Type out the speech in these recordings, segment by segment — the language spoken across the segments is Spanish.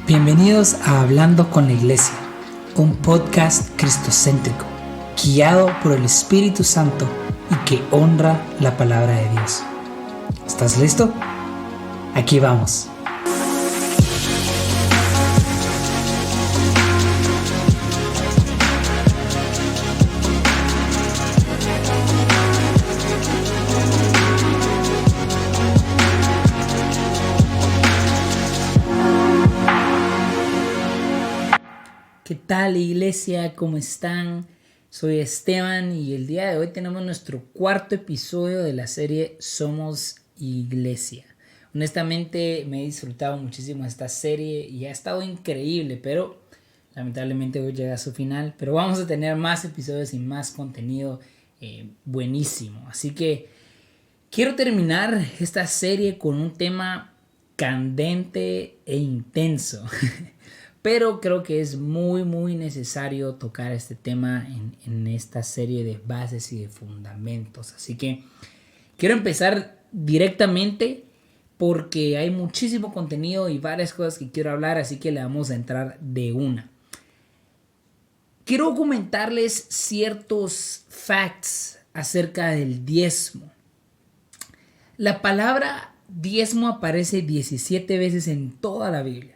Bienvenidos a Hablando con la Iglesia, un podcast cristocéntrico, guiado por el Espíritu Santo y que honra la palabra de Dios. ¿Estás listo? Aquí vamos. ¿Qué tal, iglesia? ¿Cómo están? Soy Esteban y el día de hoy tenemos nuestro cuarto episodio de la serie Somos Iglesia. Honestamente me he disfrutado muchísimo esta serie y ha estado increíble, pero lamentablemente hoy llega a su final. Pero vamos a tener más episodios y más contenido buenísimo. Así que quiero terminar esta serie con un tema candente e intenso. Pero creo que es muy necesario tocar este tema en esta serie de bases y de fundamentos. Así que quiero empezar directamente porque hay muchísimo contenido y varias cosas que quiero hablar, así que le vamos a entrar de una. Quiero comentarles ciertos facts acerca del diezmo. La palabra diezmo aparece 17 veces en toda la Biblia.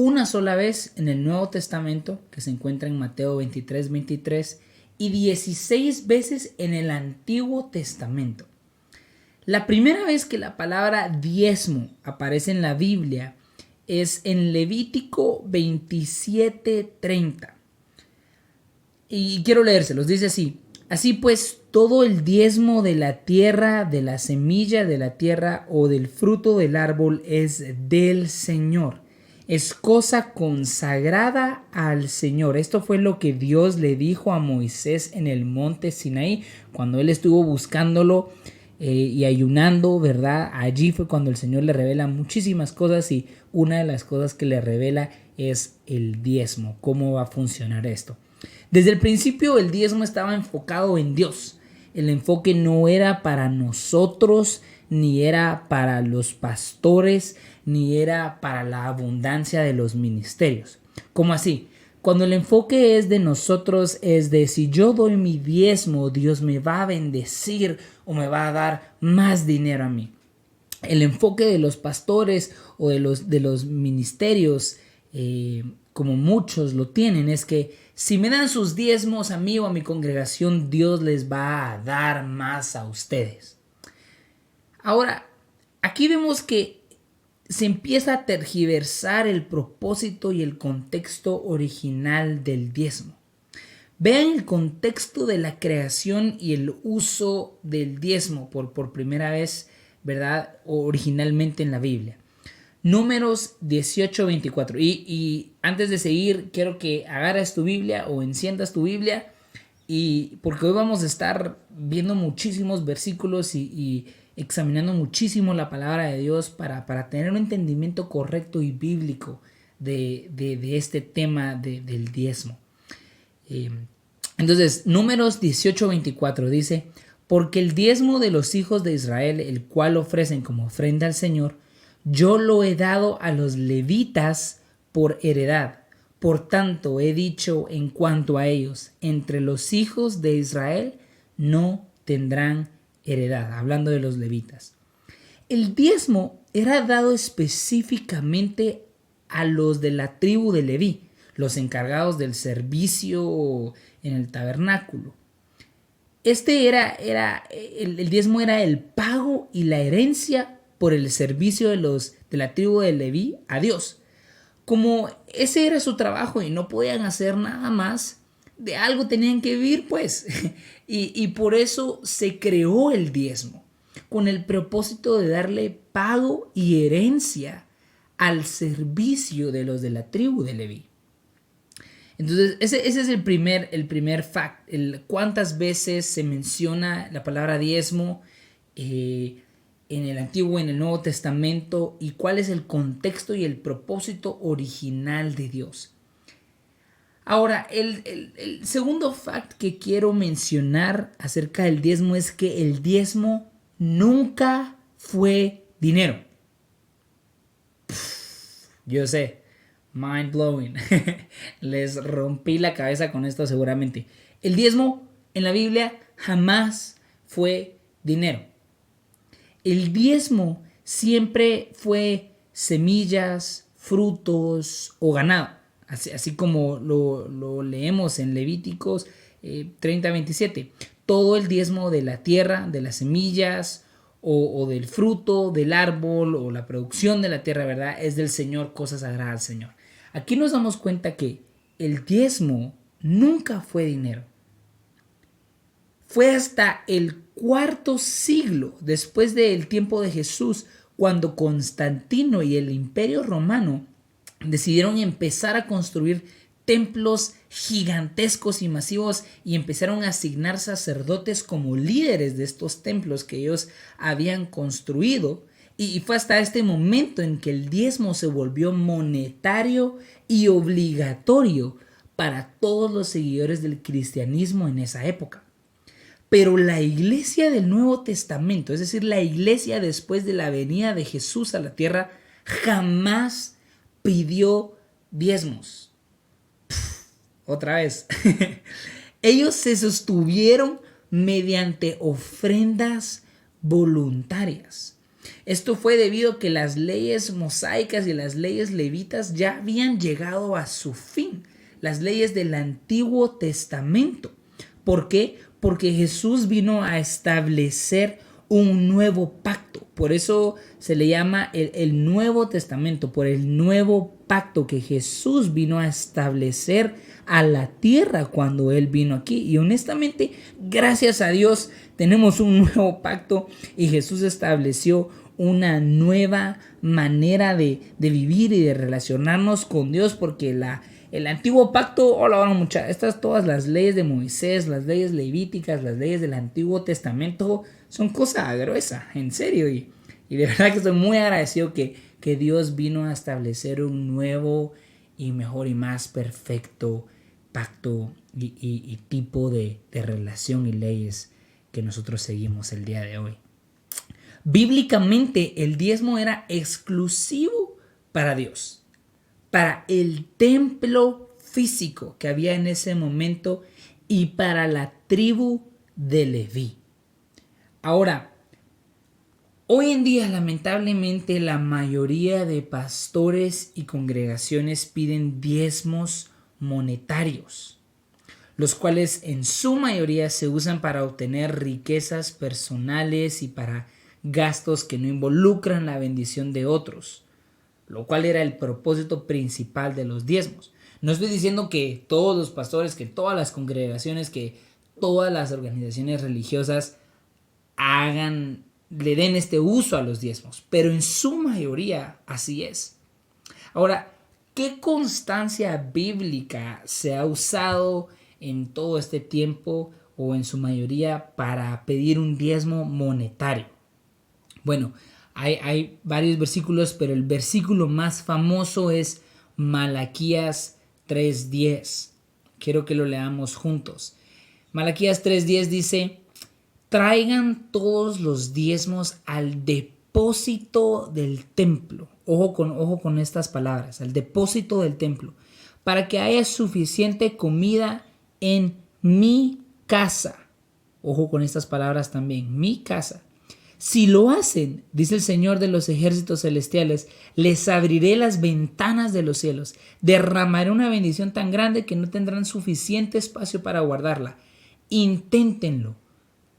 Una sola vez en el Nuevo Testamento, que se encuentra en Mateo 23, y 16 veces en el Antiguo Testamento. La primera vez que la palabra diezmo aparece en la Biblia es en Levítico 27:30. Y quiero leérselos, dice así: así pues, todo el diezmo de la tierra, de la semilla de la tierra o del fruto del árbol es del Señor. Es cosa consagrada al Señor. Esto fue lo que Dios le dijo a Moisés en el monte Sinaí, cuando él estuvo buscándolo y ayunando, ¿verdad? Allí fue cuando el Señor le revela muchísimas cosas y una de las cosas que le revela es el diezmo. ¿Cómo va a funcionar esto? Desde el principio el diezmo estaba enfocado en Dios. El enfoque no era para nosotros, ni era para los pastores, ni era para la abundancia de los ministerios. ¿Cómo así? Cuando el enfoque es de nosotros, es de si yo doy mi diezmo, Dios me va a bendecir o me va a dar más dinero a mí. El enfoque de los pastores o de los ministerios, como muchos lo tienen, es que si me dan sus diezmos a mí o a mi congregación, Dios les va a dar más a ustedes. Ahora, aquí vemos que se empieza a tergiversar el propósito y el contexto original del diezmo. Vean el contexto de la creación y el uso del diezmo por primera vez, ¿verdad? Originalmente en la Biblia. Números 18:24. Y antes de seguir, quiero que agarres tu Biblia o enciendas tu Biblia, porque hoy vamos a estar viendo muchísimos versículos y examinando muchísimo la palabra de Dios para tener un entendimiento correcto y bíblico de este tema del diezmo. Entonces, Números 18:24 dice: porque el diezmo de los hijos de Israel, el cual ofrecen como ofrenda al Señor, yo lo he dado a los levitas por heredad. Por tanto, he dicho en cuanto a ellos, entre los hijos de Israel no tendrán heredad, hablando de los levitas. El diezmo era dado específicamente a los de la tribu de Leví, los encargados del servicio en el tabernáculo. El diezmo era el pago y la herencia por el servicio de la tribu de Leví a Dios. Como ese era su trabajo y no podían hacer nada más, de algo tenían que vivir, pues. Y por eso se creó el diezmo, con el propósito de darle pago y herencia al servicio de los de la tribu de Leví. Entonces, ese es el primer fact, cuántas veces se menciona la palabra diezmo en el Antiguo y en el Nuevo Testamento y cuál es el contexto y el propósito original de Dios. Ahora, el segundo fact que quiero mencionar acerca del diezmo es que el diezmo nunca fue dinero. Yo sé, mind blowing. Les rompí la cabeza con esto seguramente. El diezmo en la Biblia jamás fue dinero. El diezmo siempre fue semillas, frutos o ganado. Así como lo leemos en Levíticos 30:27. Todo el diezmo de la tierra, de las semillas o del fruto del árbol o la producción de la tierra, ¿verdad? Es del Señor, cosa sagrada al Señor. Aquí nos damos cuenta que el diezmo nunca fue dinero. Fue hasta el cuarto siglo después del tiempo de Jesús cuando Constantino y el Imperio Romano decidieron empezar a construir templos gigantescos y masivos y empezaron a asignar sacerdotes como líderes de estos templos que ellos habían construido. Y fue hasta este momento en que el diezmo se volvió monetario y obligatorio para todos los seguidores del cristianismo en esa época. Pero la iglesia del Nuevo Testamento, es decir, la iglesia después de la venida de Jesús a la tierra, jamás pidió diezmos. Otra vez. Ellos se sostuvieron mediante ofrendas voluntarias. Esto fue debido a que las leyes mosaicas y las leyes levitas ya habían llegado a su fin. Las leyes del Antiguo Testamento. ¿Por qué? Porque Jesús vino a establecer un nuevo pacto. Por eso se le llama el Nuevo Testamento, por el nuevo pacto que Jesús vino a establecer a la tierra cuando Él vino aquí. Y honestamente, gracias a Dios, tenemos un nuevo pacto y Jesús estableció una nueva manera de vivir y de relacionarnos con Dios, porque el antiguo pacto, estas todas las leyes de Moisés, las leyes levíticas, las leyes del Antiguo Testamento son cosa gruesa, en serio. Y de verdad que estoy muy agradecido que Dios vino a establecer un nuevo y mejor y más perfecto pacto y tipo de relación y leyes que nosotros seguimos el día de hoy. Bíblicamente, el diezmo era exclusivo para Dios, para el templo físico que había en ese momento y para la tribu de Leví. Ahora, hoy en día, lamentablemente, la mayoría de pastores y congregaciones piden diezmos monetarios, los cuales en su mayoría se usan para obtener riquezas personales y para gastos que no involucran la bendición de otros, lo cual era el propósito principal de los diezmos. No estoy diciendo que todos los pastores, que todas las congregaciones, que todas las organizaciones religiosas le den este uso a los diezmos, pero en su mayoría así es. Ahora, ¿qué constancia bíblica se ha usado en todo este tiempo o en su mayoría para pedir un diezmo monetario? Bueno, hay varios versículos, pero el versículo más famoso es Malaquías 3:10. Quiero que lo leamos juntos. Malaquías 3:10 dice: traigan todos los diezmos al depósito del templo. Ojo con estas palabras, al depósito del templo, para que haya suficiente comida en mi casa. Ojo con estas palabras también, mi casa. Si lo hacen, dice el Señor de los ejércitos celestiales, les abriré las ventanas de los cielos, derramaré una bendición tan grande que no tendrán suficiente espacio para guardarla. Inténtenlo,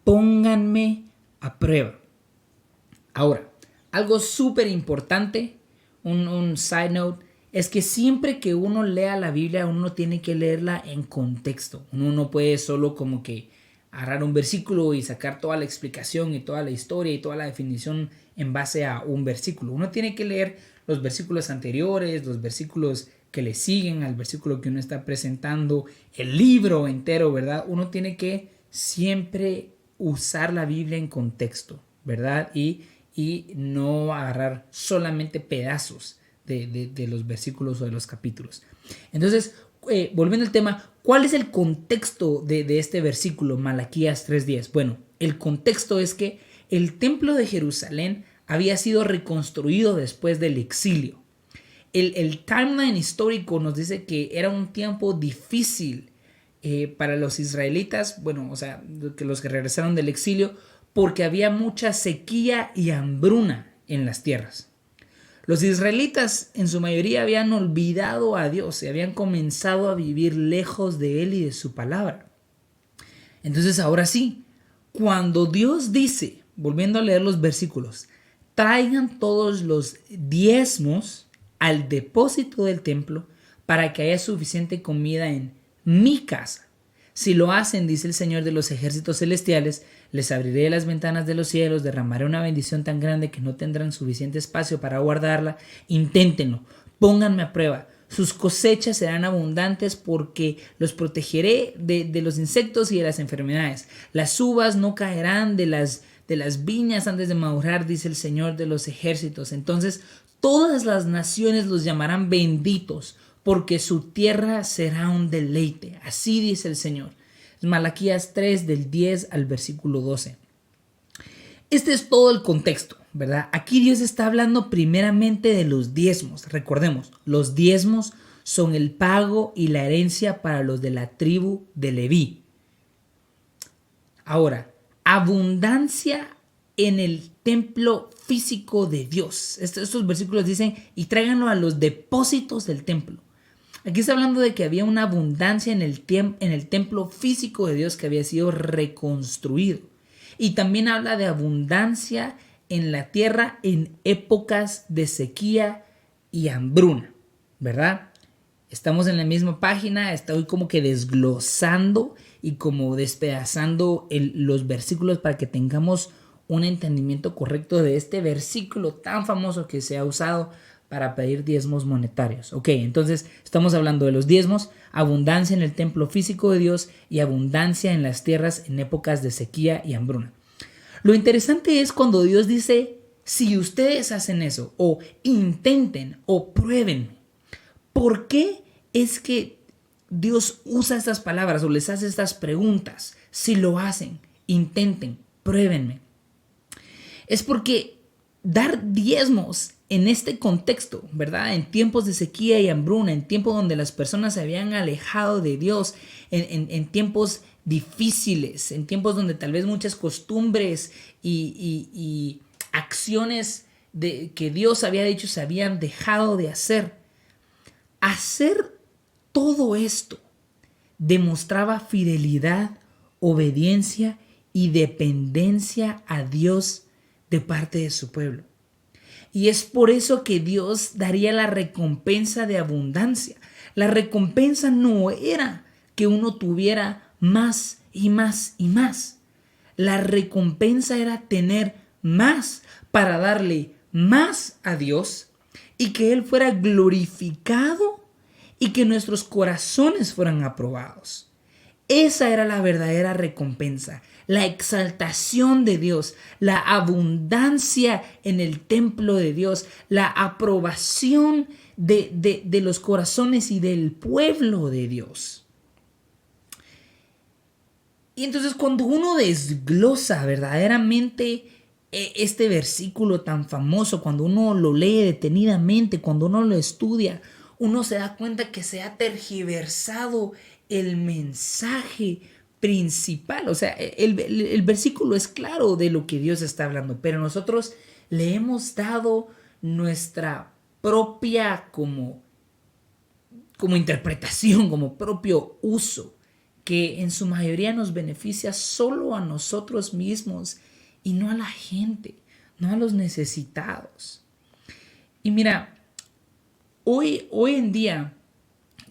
pónganme a prueba. Ahora, algo súper importante, un side note, es que siempre que uno lea la Biblia, uno tiene que leerla en contexto. Uno no puede solo como que agarrar un versículo y sacar toda la explicación y toda la historia y toda la definición en base a un versículo. Uno tiene que leer los versículos anteriores, los versículos que le siguen al versículo que uno está presentando, el libro entero, ¿verdad? Uno tiene que siempre usar la Biblia en contexto, ¿verdad? Y no agarrar solamente pedazos de los versículos o de los capítulos. Entonces, volviendo al tema, ¿cuál es el contexto de este versículo, Malaquías 3:10? Bueno, el contexto es que el templo de Jerusalén había sido reconstruido después del exilio. El timeline histórico nos dice que era un tiempo difícil para los israelitas, bueno, o sea, que los que regresaron del exilio, porque había mucha sequía y hambruna en las tierras. Los israelitas en su mayoría habían olvidado a Dios y habían comenzado a vivir lejos de Él y de su palabra. Entonces ahora sí, cuando Dios dice, volviendo a leer los versículos, traigan todos los diezmos al depósito del templo para que haya suficiente comida en mi casa. Si lo hacen, dice el Señor de los ejércitos celestiales, les abriré las ventanas de los cielos, derramaré una bendición tan grande que no tendrán suficiente espacio para guardarla. Inténtenlo, pónganme a prueba. Sus cosechas serán abundantes porque los protegeré de los insectos y de las enfermedades. Las uvas no caerán de las viñas antes de madurar, dice el Señor de los ejércitos. Entonces todas las naciones los llamarán benditos, porque su tierra será un deleite. Así dice el Señor. Malaquías 3 del 10 al versículo 12. Este es todo el contexto, ¿verdad? Aquí Dios está hablando primeramente de los diezmos. Recordemos, los diezmos son el pago y la herencia para los de la tribu de Leví. Ahora, abundancia en el templo físico de Dios. Estos versículos dicen, y tráiganlo a los depósitos del templo. Aquí está hablando de que había una abundancia en el templo físico de Dios que había sido reconstruido. Y también habla de abundancia en la tierra en épocas de sequía y hambruna, ¿verdad? Estamos en la misma página, estoy como que desglosando y como despedazando los versículos para que tengamos un entendimiento correcto de este versículo tan famoso que se ha usado para pedir diezmos monetarios. Ok, entonces estamos hablando de los diezmos, abundancia en el templo físico de Dios y abundancia en las tierras en épocas de sequía y hambruna. Lo interesante es cuando Dios dice, si ustedes hacen eso, o intenten, o prueben. ¿Por qué es que Dios usa estas palabras o les hace estas preguntas? Si lo hacen, intenten, pruébenme. Es porque dar diezmos en este contexto, ¿verdad? En tiempos de sequía y hambruna, en tiempos donde las personas se habían alejado de Dios, en tiempos difíciles, en tiempos donde tal vez muchas costumbres y acciones que Dios había dicho se habían dejado de hacer. Hacer todo esto demostraba fidelidad, obediencia y dependencia a Dios de parte de su pueblo. Y es por eso que Dios daría la recompensa de abundancia. La recompensa no era que uno tuviera más y más y más. La recompensa era tener más para darle más a Dios y que Él fuera glorificado y que nuestros corazones fueran aprobados. Esa era la verdadera recompensa, la exaltación de Dios, la abundancia en el templo de Dios, la aprobación de los corazones y del pueblo de Dios. Y entonces cuando uno desglosa verdaderamente este versículo tan famoso, cuando uno lo lee detenidamente, cuando uno lo estudia, uno se da cuenta que se ha tergiversado el mensaje principal. O sea, el versículo es claro de lo que Dios está hablando, pero nosotros le hemos dado nuestra propia como interpretación, como propio uso, que en su mayoría nos beneficia solo a nosotros mismos y no a la gente, no a los necesitados. Y mira, hoy en día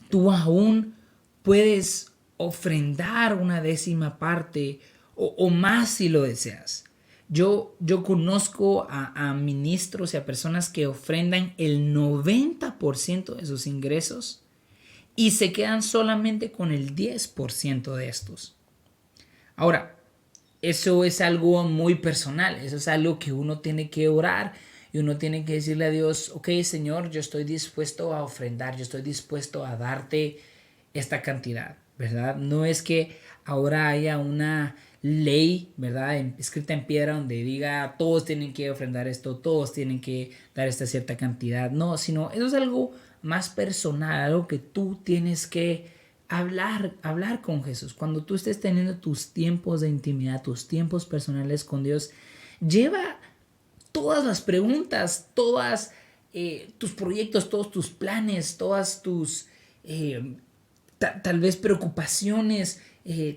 tú aún puedes ofrendar una 10% o más si lo deseas. Yo conozco a ministros y a personas que ofrendan el 90% de sus ingresos y se quedan solamente con el 10% de estos. Ahora, eso es algo muy personal, eso es algo que uno tiene que orar y uno tiene que decirle a Dios, ok, Señor, yo estoy dispuesto a ofrendar, yo estoy dispuesto a darte esta cantidad, ¿verdad? No es que ahora haya una ley, ¿verdad? Escrita en piedra donde diga todos tienen que ofrendar esto, todos tienen que dar esta cierta cantidad. No, sino eso es algo más personal, algo que tú tienes que hablar con Jesús. Cuando tú estés teniendo tus tiempos de intimidad, tus tiempos personales con Dios, lleva todas las preguntas, todas tus proyectos, todos tus planes, todas tus tal vez preocupaciones,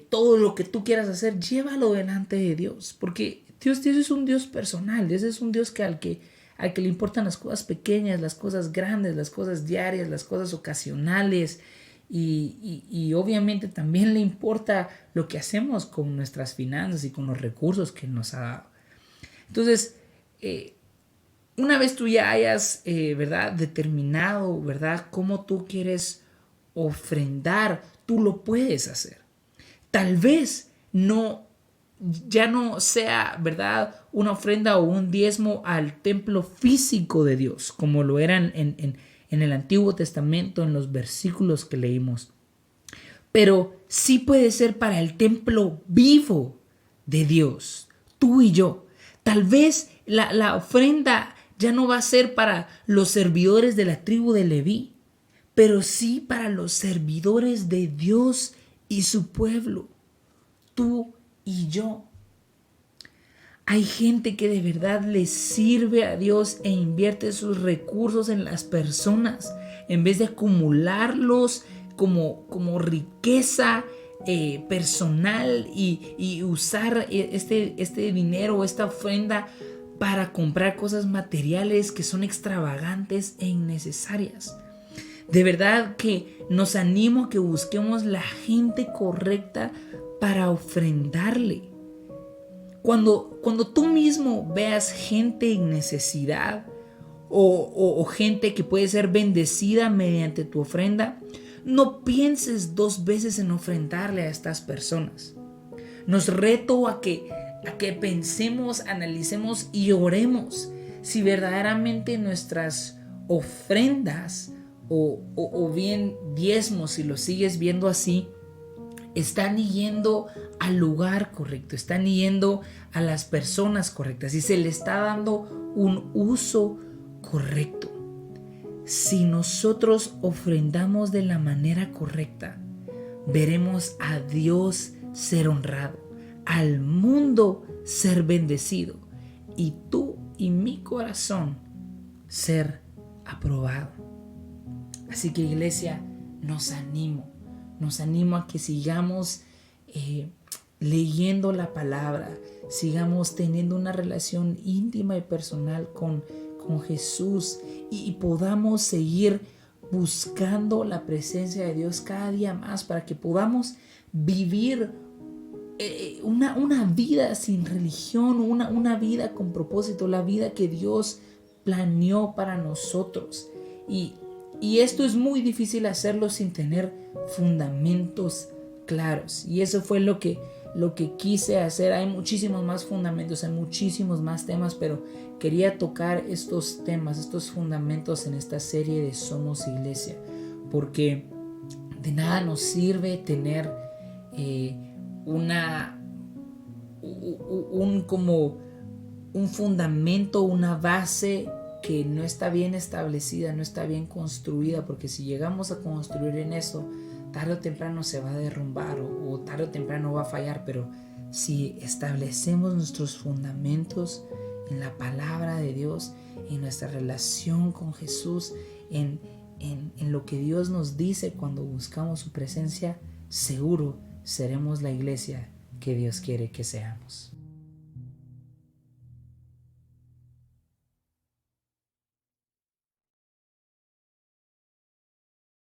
todo lo que tú quieras hacer, llévalo delante de Dios, porque Dios es un Dios personal, Dios es un Dios al que le importan las cosas pequeñas, las cosas grandes, las cosas diarias, las cosas ocasionales, y obviamente también le importa lo que hacemos con nuestras finanzas y con los recursos que nos ha dado. Entonces, una vez tú ya hayas, ¿verdad?, determinado, ¿verdad?, cómo tú quieres ofrendar, tú lo puedes hacer. Tal vez ya no sea, ¿verdad?, una ofrenda o un diezmo al templo físico de Dios, como lo eran en el Antiguo Testamento, en los versículos que leímos. Pero sí puede ser para el templo vivo de Dios, tú y yo. Tal vez la ofrenda ya no va a ser para los servidores de la tribu de Leví, pero sí para los servidores de Dios y su pueblo, tú y yo. Hay gente que de verdad le sirve a Dios e invierte sus recursos en las personas en vez de acumularlos como riqueza personal y usar este dinero, esta ofrenda para comprar cosas materiales que son extravagantes e innecesarias. De verdad que nos animo a que busquemos la gente correcta para ofrendarle. Cuando tú mismo veas gente en necesidad o gente que puede ser bendecida mediante tu ofrenda, no pienses dos veces en ofrendarle a estas personas. Nos reto a que pensemos, analicemos y oremos si verdaderamente nuestras ofrendas o bien diezmos, si lo sigues viendo así, están yendo al lugar correcto, están yendo a las personas correctas y se le está dando un uso correcto. Si nosotros ofrendamos de la manera correcta, veremos a Dios ser honrado, al mundo ser bendecido y tú y mi corazón ser aprobado. Así que, iglesia, nos animo a que sigamos leyendo la palabra, sigamos teniendo una relación íntima y personal con Jesús y podamos seguir buscando la presencia de Dios cada día más para que podamos vivir una vida sin religión, una vida con propósito, la vida que Dios planeó para nosotros. Y esto es muy difícil hacerlo sin tener fundamentos claros. Y eso fue lo que quise hacer. Hay muchísimos más fundamentos, hay muchísimos más temas, pero quería tocar estos temas, estos fundamentos en esta serie de Somos Iglesia. Porque de nada nos sirve tener un fundamento, una base que no está bien establecida, no está bien construida, porque si llegamos a construir en eso, tarde o temprano se va a derrumbar o tarde o temprano va a fallar. Pero si establecemos nuestros fundamentos en la palabra de Dios, en nuestra relación con Jesús, en lo que Dios nos dice cuando buscamos su presencia, seguro seremos la iglesia que Dios quiere que seamos.